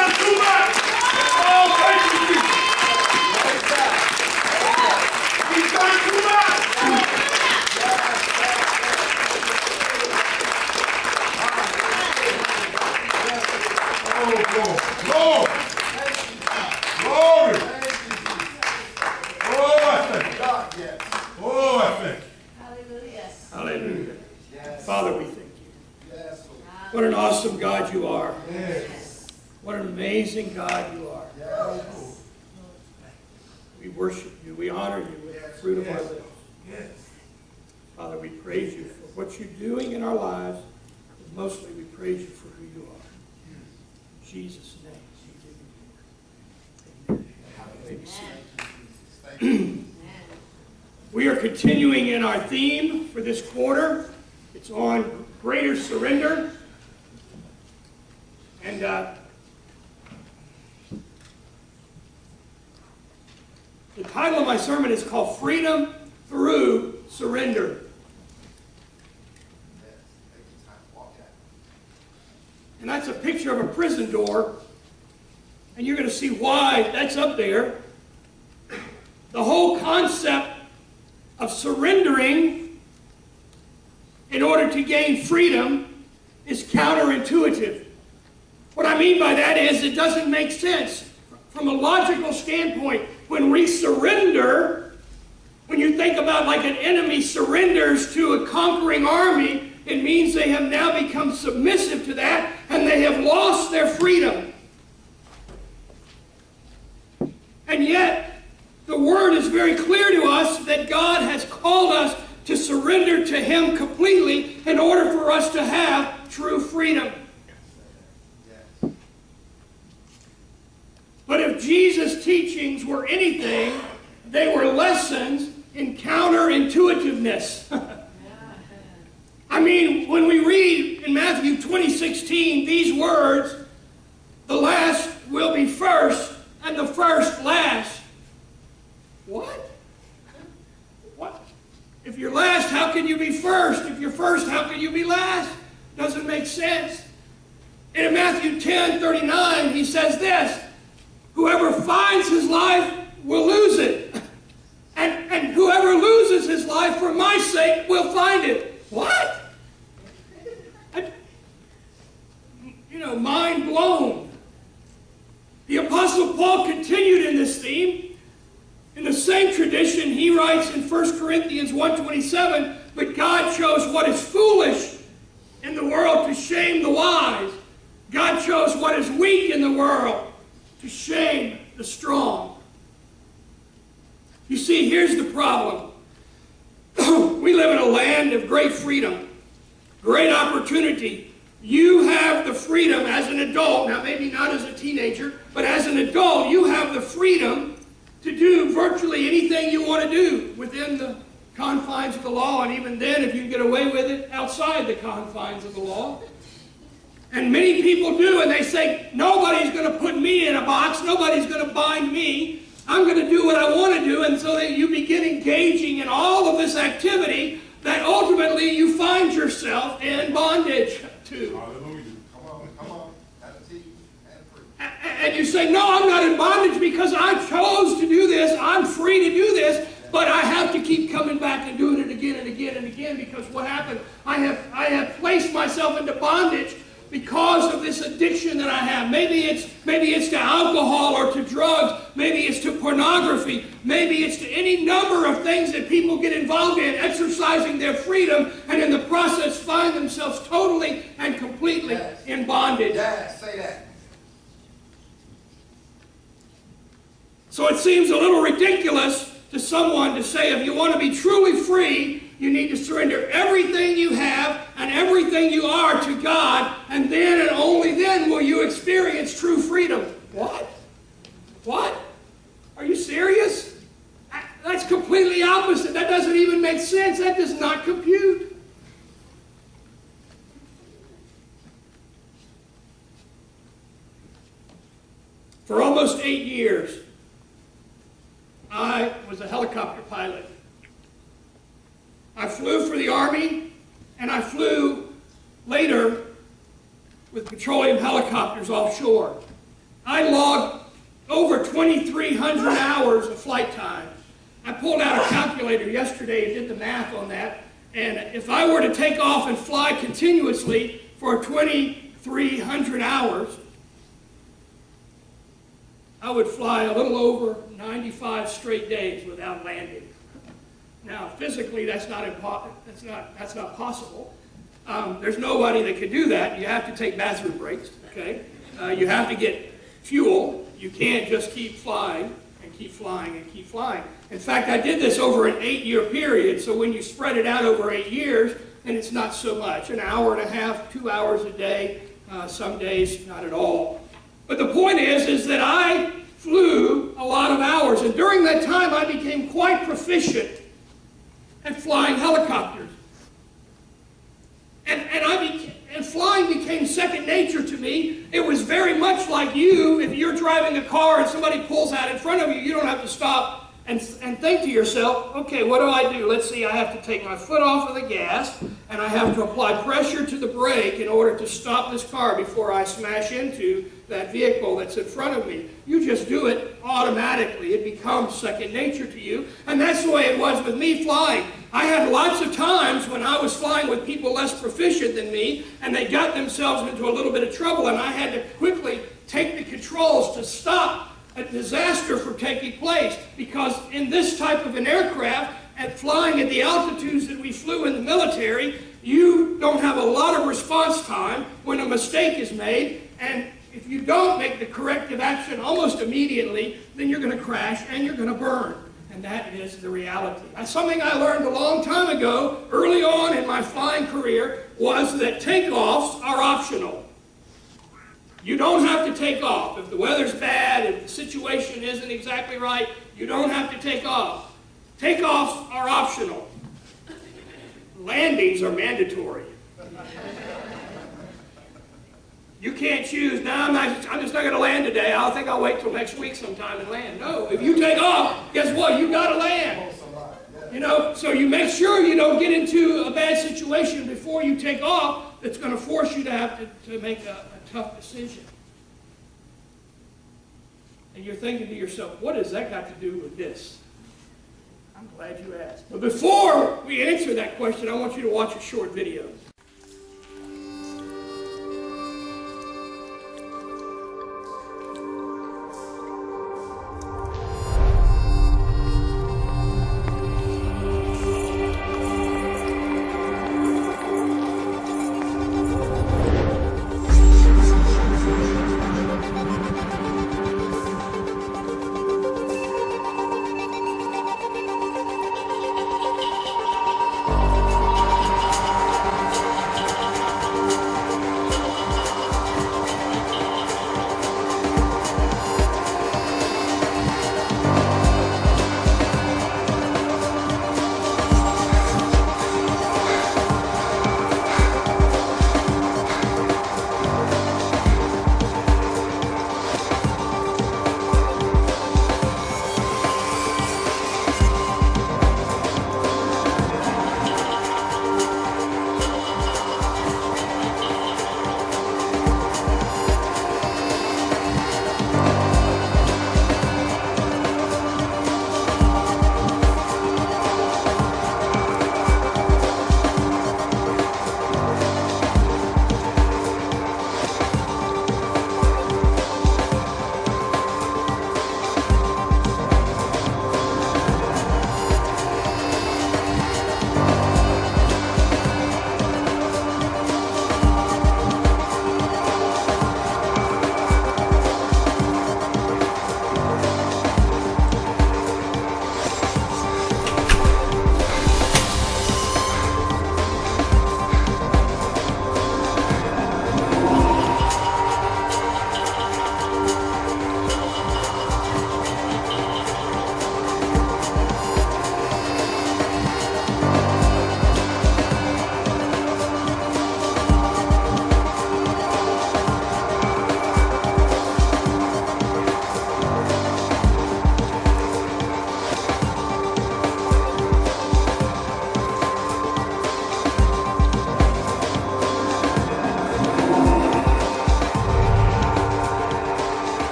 done too much. Oh, thank you, Jesus. He's done too much. Oh, Lord. Glory. Oh, I thank you. Oh, I thank you. Hallelujah. Father, we thank you. What an awesome God you are. Yes. What an amazing God you are. Yes. We worship you. We honor you with the fruit of our lips. Yes. Father, we praise you for what you're doing in our lives. But mostly we praise you for who you are. In Jesus' name. Amen. We are continuing in our theme for this quarter. It's on greater surrender. And the title of my sermon is called Freedom Through Surrender. And that's a picture of a prison door. And you're going to see why that's up there. The whole concept of surrendering in order to gain freedom is counterintuitive. What I mean by that is it doesn't make sense from a logical standpoint. When we surrender, when you think about like an enemy surrenders to a conquering army, it means they have now become submissive to that and they have lost their freedom. And yet, the Word is very clear to us that God has called us to surrender to Him completely in order for us to have true freedom. But if Jesus' teachings were anything, they were lessons in counterintuitiveness. I mean, when we read in Matthew 20:16 these words, the last will be first and the first last. What? What? If you're last, how can you be first? If you're first, how can you be last? Doesn't make sense. And in Matthew 10:39, he says this, whoever finds his life will lose it. And whoever loses his life for my sake will find it. What? Mind blown. The Apostle Paul continued in this theme. In the same tradition, he writes in 1 Corinthians 1:27, but God chose what is foolish in the world to shame the wise. God chose what is weak in the world to shame the strong. You see, here's the problem. We live in a land of great freedom, great opportunity. You have the freedom as an adult, now maybe not as a teenager, but as an adult, you have the freedom to do virtually anything you want to do within the confines of the law, and even then, if you can get away with it, outside the confines of the law. And many people do, and they say, nobody's going to put me in a box, nobody's going to bind me, I'm going to do what I want to do, and so that you begin engaging in all of this activity that ultimately you find yourself in bondage to. Hallelujah. Come on. And you say, no, I'm not in bondage because I chose to do this, I'm free to do this, but I have to keep coming back and doing it again and again and again because what happened? I have placed myself into bondage because of this addiction that I have. Maybe it's to alcohol or to drugs. Maybe it's to pornography. Maybe it's to any number of things that people get involved in, exercising their freedom, and in the process find themselves totally and completely in bondage. Yes, say that. So it seems a little ridiculous to someone to say if you want to be truly free, you need to surrender everything you have and everything you are to God, and then and only then will you experience true freedom. What? What? Are you serious? That's completely opposite. That doesn't even make sense. That does not compute. For almost 8 years, I was a helicopter pilot. I flew for the Army, and I flew later with petroleum helicopters offshore. I logged over 2,300 hours of flight time. I pulled out a calculator yesterday and did the math on that. And if I were to take off and fly continuously for 2,300 hours, I would fly a little over 95 straight days without landing. Now, physically, that's not possible. There's nobody that could do that. You have to take bathroom breaks, okay? You have to get fuel. You can't just keep flying and keep flying and keep flying. In fact, I did this over an 8-year period, so when you spread it out over 8 years, then it's not so much. An hour and a half, 2 hours a day, some days not at all. But the point is that I flew a lot of hours, and during that time I became quite proficient at flying helicopters. And flying became second nature to me. It was very much like you. If you're driving a car and somebody pulls out in front of you, you don't have to stop and think to yourself, okay, what do? Let's see, I have to take my foot off of the gas, and I have to apply pressure to the brake in order to stop this car before I smash into that vehicle that's in front of me. You just do it automatically. It becomes second nature to you. And that's the way it was with me flying. I had lots of times when I was flying with people less proficient than me, and they got themselves into a little bit of trouble, and I had to quickly take the controls to stop a disaster from taking place. Because in this type of an aircraft, and flying at the altitudes that we flew in the military, you don't have a lot of response time when a mistake is made, and if you don't make the corrective action almost immediately, then you're going to crash and you're going to burn. And that is the reality. Something I learned a long time ago, early on in my flying career, was that takeoffs are optional. You don't have to take off. If the weather's bad, if the situation isn't exactly right, you don't have to take off. Takeoffs are optional. Landings are mandatory. You can't choose, no, I'm just not going to land today. I think I'll wait till next week sometime and land. No, if you take off, guess what? You've got to land. So you make sure you don't get into a bad situation before you take off that's going to force you to have to make a tough decision. And you're thinking to yourself, what has that got to do with this? I'm glad you asked. But before we answer that question, I want you to watch a short video.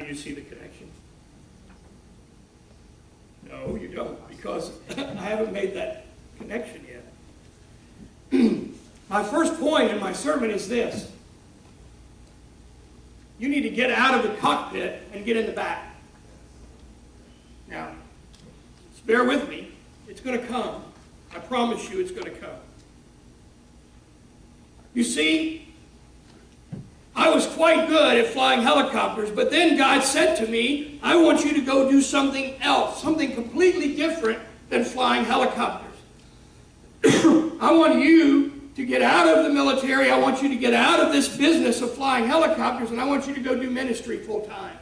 you see the connection? No, you don't, because I haven't made that connection yet. My first point in my sermon is this. You need to get out of the cockpit and get in the back. Now, just bear with me. It's going to come. I promise you it's going to come. You see, I was quite good at flying helicopters, but then God said to me, I want you to go do something else, something completely different than flying helicopters. I want you to get out of the military. I want you to get out of this business of flying helicopters, and I want you to go do ministry full time.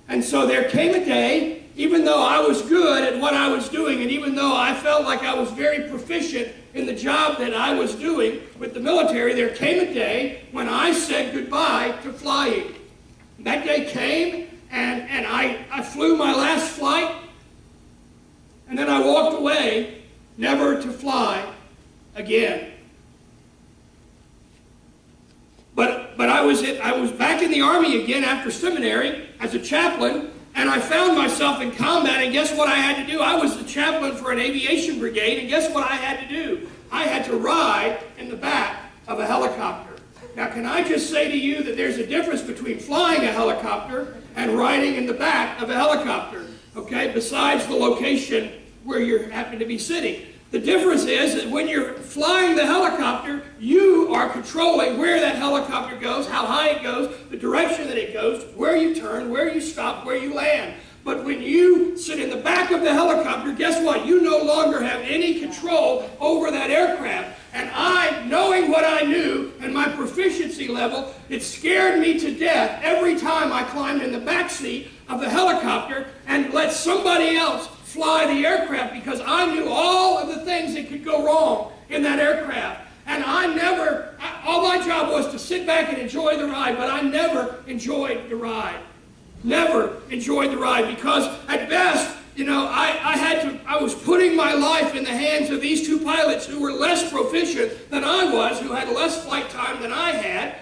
And so there came a day, even though I was good at what I was doing, and even though I felt like I was very proficient in the job that I was doing with the military, there came a day when I said goodbye to flying. That day came, and I flew my last flight, and then I walked away, never to fly again. But I was back in the Army again after seminary as a chaplain, and I found myself in combat, and guess what I had to do? I was the chaplain for an aviation brigade, and guess what I had to do? I had to ride in the back of a helicopter. Now, can I just say to you that there's a difference between flying a helicopter and riding in the back of a helicopter, okay, besides the location where you happen to be sitting. The difference is that when you're flying the helicopter, you are controlling where that helicopter goes, how high it goes, the direction that it goes, where you turn, where you stop, where you land. But when you sit in the back of the helicopter, guess what? You no longer have any control over that aircraft. And I, knowing what I knew and my proficiency level, it scared me to death every time I climbed in the back seat of the helicopter and let somebody else fly the aircraft, because I knew all of the things that could go wrong in that aircraft. And all my job was to sit back and enjoy the ride, but I never enjoyed the ride. Never enjoyed the ride, because at best, I was putting my life in the hands of these two pilots who were less proficient than I was, who had less flight time than I had.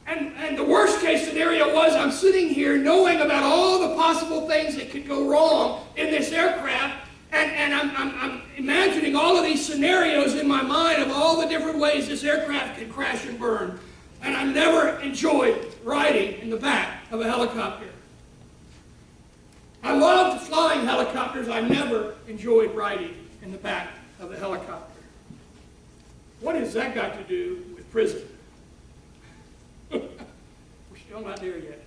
And the worst case scenario was I'm sitting here knowing about all the possible things that could go wrong in this aircraft, and I'm imagining all of these scenarios in my mind of all the different ways this aircraft could crash and burn. And I never enjoyed riding in the back of a helicopter. I loved flying helicopters. I never enjoyed riding in the back of a helicopter. What has that got to do with prison? We're still not there yet.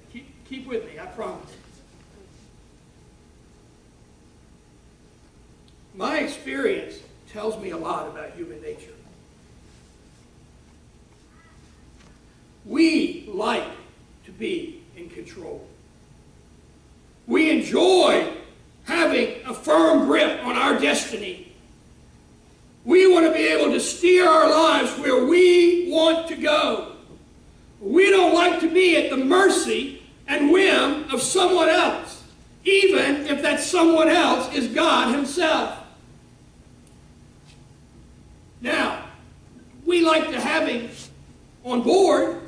Keep with me, I promise. My experience tells me a lot about human nature. We like to be in control. We enjoy having a firm grip on our destiny. We want to be able to steer our lives where we want to go. We don't like to be at the mercy and whim of someone else, even if that someone else is God Himself. Now, we like to have Him on board.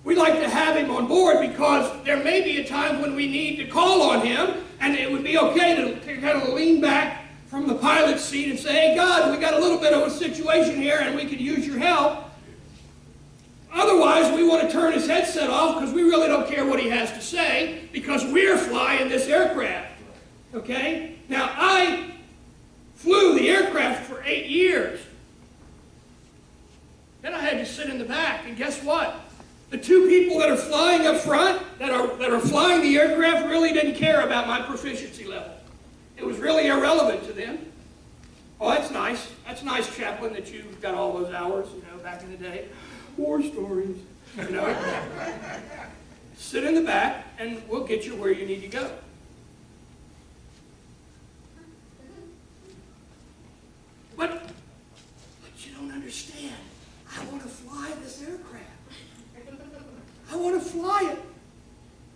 We like to have Him on board because there may be a time when we need to call on Him, and it would be okay to kind of lean back from the pilot's seat and say, hey, God, we got a little bit of a situation here and we could use your help. Otherwise, we want to turn His headset off because we really don't care what He has to say because we're flying this aircraft. Okay? Now, I flew the aircraft for 8 years. Then I had to sit in the back, and guess what? The two people that are flying up front, that are flying the aircraft, really didn't care about my proficiency level. It was really irrelevant to them. Oh, that's nice. That's nice, chaplain, that you've got all those hours, back in the day. War stories, Sit in the back, and we'll get you where you need to go. But you don't understand. I want to fly this aircraft. I want to fly it.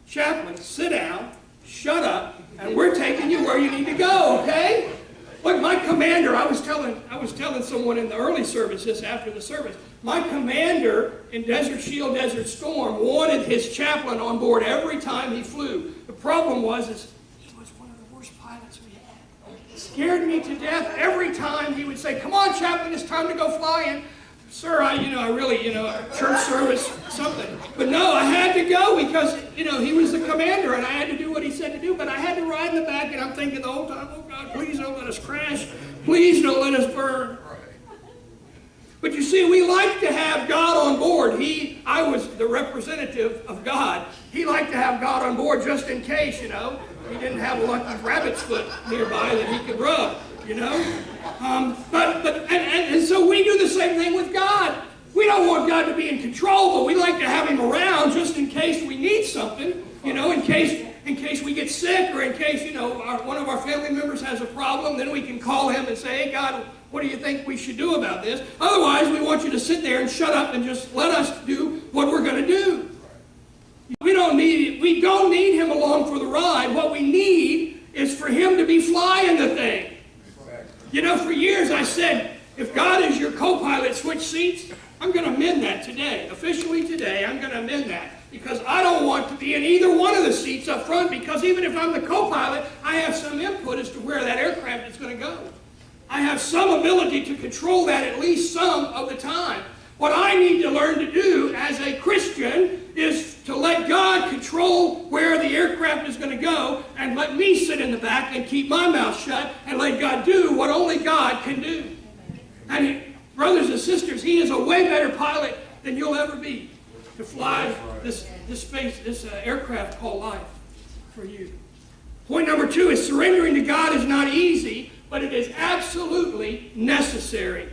Chaplain, sit down, shut up, and we're taking you where you need to go, okay? Look, my commander, I was telling someone in the early service this after the service, my commander in Desert Shield, Desert Storm wanted his chaplain on board every time he flew. The problem was he was one of the worst pilots we had. It scared me to death every time he would say, come on, chaplain, it's time to go flying. Sir, I really, church service, something. But no, I had to go because, he was the commander and I had to do what he said to do. But I had to ride in the back and I'm thinking the whole time, oh God, please don't let us crash. Please don't let us burn. But you see, we like to have God on board. I was the representative of God. He liked to have God on board just in case, He didn't have a lucky rabbit's foot nearby that he could rub, And so we do the same thing with God. We don't want God to be in control, but we like to have Him around just in case we need something, in case we get sick or in case, one of our family members has a problem, then we can call Him and say, hey, God, what do you think we should do about this? Otherwise, we want you to sit there and shut up and just let us do what we're going to do. We don't need Him along for the ride. What we need is for Him to be flying the thing. For years I said, if God is your co-pilot, switch seats. I'm going to amend that today. Officially today, I'm going to amend that. Because I don't want to be in either one of the seats up front, because even if I'm the co-pilot, I have some input as to where that aircraft is going to go. I have some ability to control that at least some of the time. What I need to learn to do as a Christian is to let God control where the aircraft is going to go and let me sit in the back and keep my mouth shut and let God do what only God can do. And brothers and sisters, He is a way better pilot than you'll ever be to fly this aircraft called life for you. Point number 2 is surrendering to God is not easy, but it is absolutely necessary.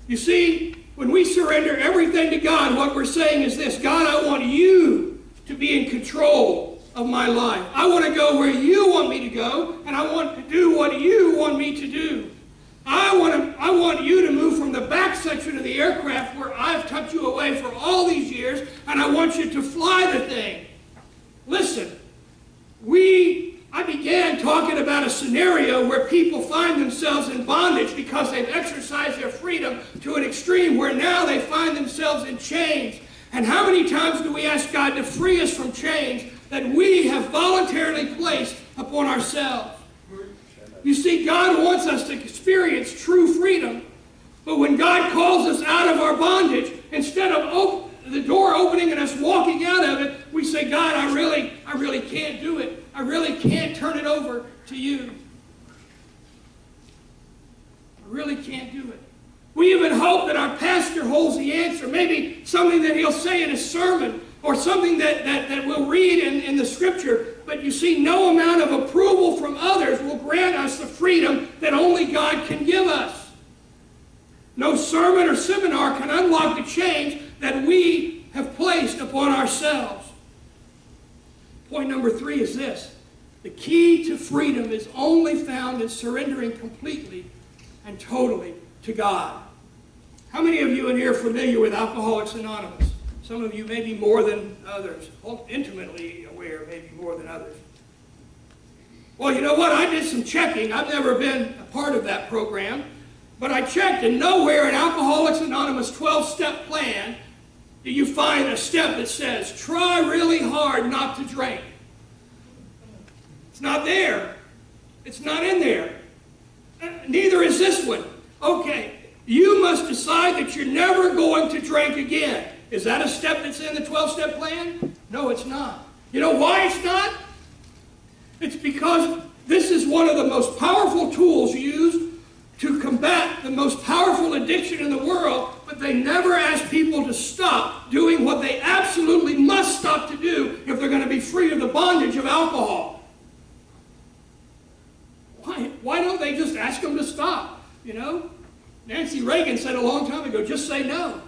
You see, when we surrender everything to God, what we're saying is this: God, I want you to be in control of my life. I want to go where you want me to go, and I want to do what you want me to do. I want you to move from the back section of the aircraft where I've tucked you away for all these years, and I want you to fly the thing. Listen, I began talking about a scenario where people find themselves in bondage because they've exercised their freedom to an extreme where now they find themselves in chains. And how many times do we ask God to free us from chains that we have voluntarily placed upon ourselves? You see, God wants us to experience true freedom, but when God calls us out of our bondage, instead of the door opening and us walking out of it, we say, God, I really can't do it. I really can't turn it over to you. I really can't do it. We even hope that our pastor holds the answer. Maybe something that he'll say in his sermon or something that we'll read in the scripture. But you see, no amount of approval from others will grant us the freedom that only God can give us. No sermon or seminar can unlock the change that we have placed upon ourselves. Point number 3 is this: the key to freedom is only found in surrendering completely and totally to God. How many of you in here are familiar with Alcoholics Anonymous? Some of you maybe more than others, intimately aware maybe more than others. Well, you know what? I did some checking. I've never been a part of that program, but I checked, and nowhere in Alcoholics Anonymous 12-step plan do you find a step that says, try really hard not to drink. It's not there. It's not in there. Neither is this one. Okay, you must decide that you're never going to drink again. Is that a step that's in the 12-step plan? No, it's not. You know why it's not? It's because this is one of the most powerful tools used to combat the most powerful addiction in the world, but they never ask people to stop doing what they absolutely must stop to do if they're going to be free of the bondage of alcohol. Why don't they just ask them to stop? Nancy Reagan said a long time ago, just say no.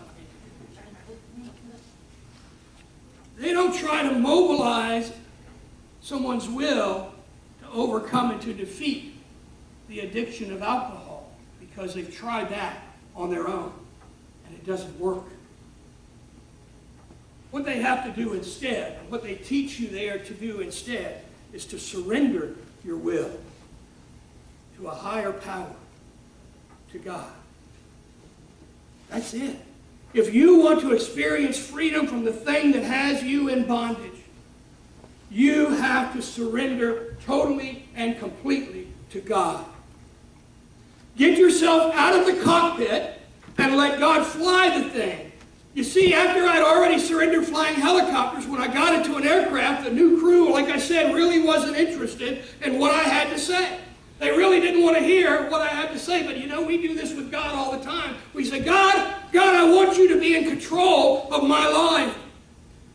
They don't try to mobilize someone's will to overcome and to defeat the addiction of alcohol, because they've tried that on their own, and it doesn't work. What they have to do instead, and what they teach you there to do instead, is to surrender your will. to a higher power, to God. That's it. If you want to experience freedom from the thing that has you in bondage, you have to surrender totally and completely to God. Get yourself out of the cockpit and let God fly the thing. You see, after I'd already surrendered flying helicopters, when I got into an aircraft, the new crew, like I said, really wasn't interested in what I had to say. They really didn't want to hear what I had to say. But you know, we do this with God all the time. We say, God, I want you to be in control of my life.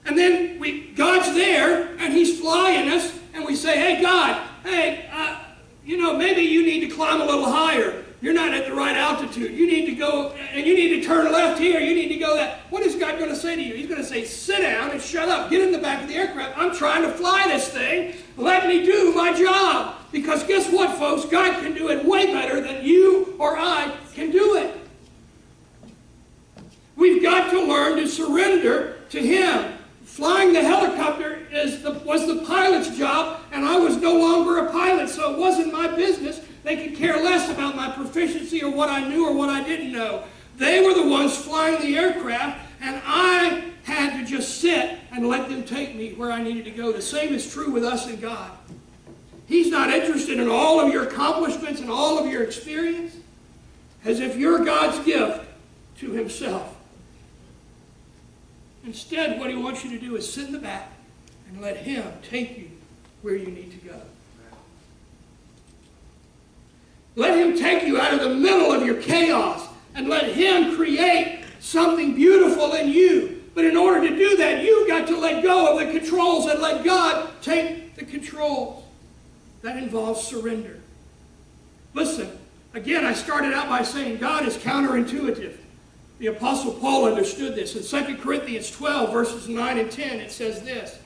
And then God's there, and He's flying us, and we say, hey, God, maybe you need to climb a little higher. You're not at the right altitude. You need to go, and you need to turn left here. You need to go that. What is God going to say to you? He's going to say, sit down and shut up. Get in the back of the aircraft. I'm trying to fly this thing. Let me do my job. Because guess what, folks? God can do it way better than you or I can do it. We've got to learn to surrender to Him. Flying the helicopter was the pilot's job, and I was no longer a pilot, so it wasn't my business. They could care less about my proficiency or what I knew or what I didn't know. They were the ones flying the aircraft, and I had to just sit and let them take me where I needed to go. The same is true with us and God. He's not interested in all of your accomplishments and all of your experience, as if you're God's gift to Himself. Instead, what He wants you to do is sit in the back and let Him take you where you need to go. Let Him take you out of the middle of your chaos and let Him create something beautiful in you. But in order to do that, you've got to let go of the controls and let God take the controls. That involves surrender. Listen, again, I started out by saying God is counterintuitive. The Apostle Paul understood this. In 2 Corinthians 12, verses 9 and 10, it says this.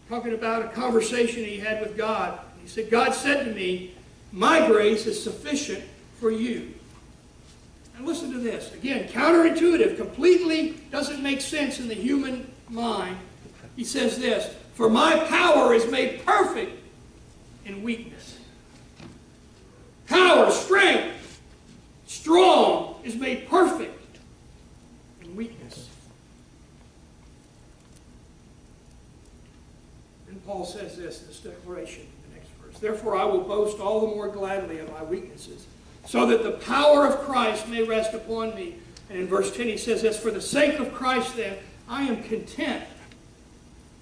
Talking about a conversation he had with God. He said, God said to me, my grace is sufficient for you. And listen to this. Again, counterintuitive, completely doesn't make sense in the human mind. He says this, for my power is made perfect in weakness. Power, strength, strong is made perfect in weakness. And Paul says this in this declaration in the next verse. Therefore I will boast all the more gladly of my weaknesses, so that the power of Christ may rest upon me. And in verse 10 he says this, for the sake of Christ then, I am content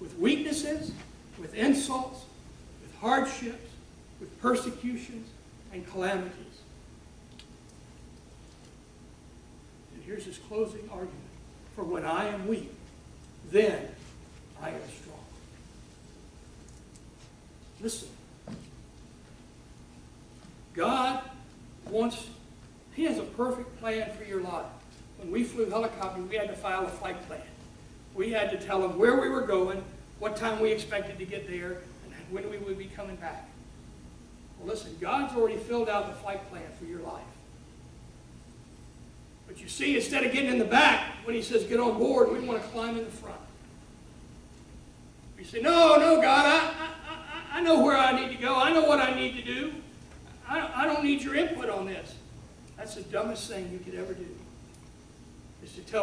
with weaknesses, with insults, with hardships, with persecutions and calamities. And here's his closing argument. For when I am weak, then I am strong. Listen. God He has a perfect plan for your life. When we flew helicopter, we had to file a flight plan. We had to tell Him where we were going, what time we expected to get there, and when we would be coming back. Well, listen, God's already filled out the flight plan for your life. But you see, instead of getting in the back, when He says get on board, we want to climb in the front. We say, no, God, I know where I need to go. I know what I need to do. I don't need your input on this. That's the dumbest thing you could ever do, is to tell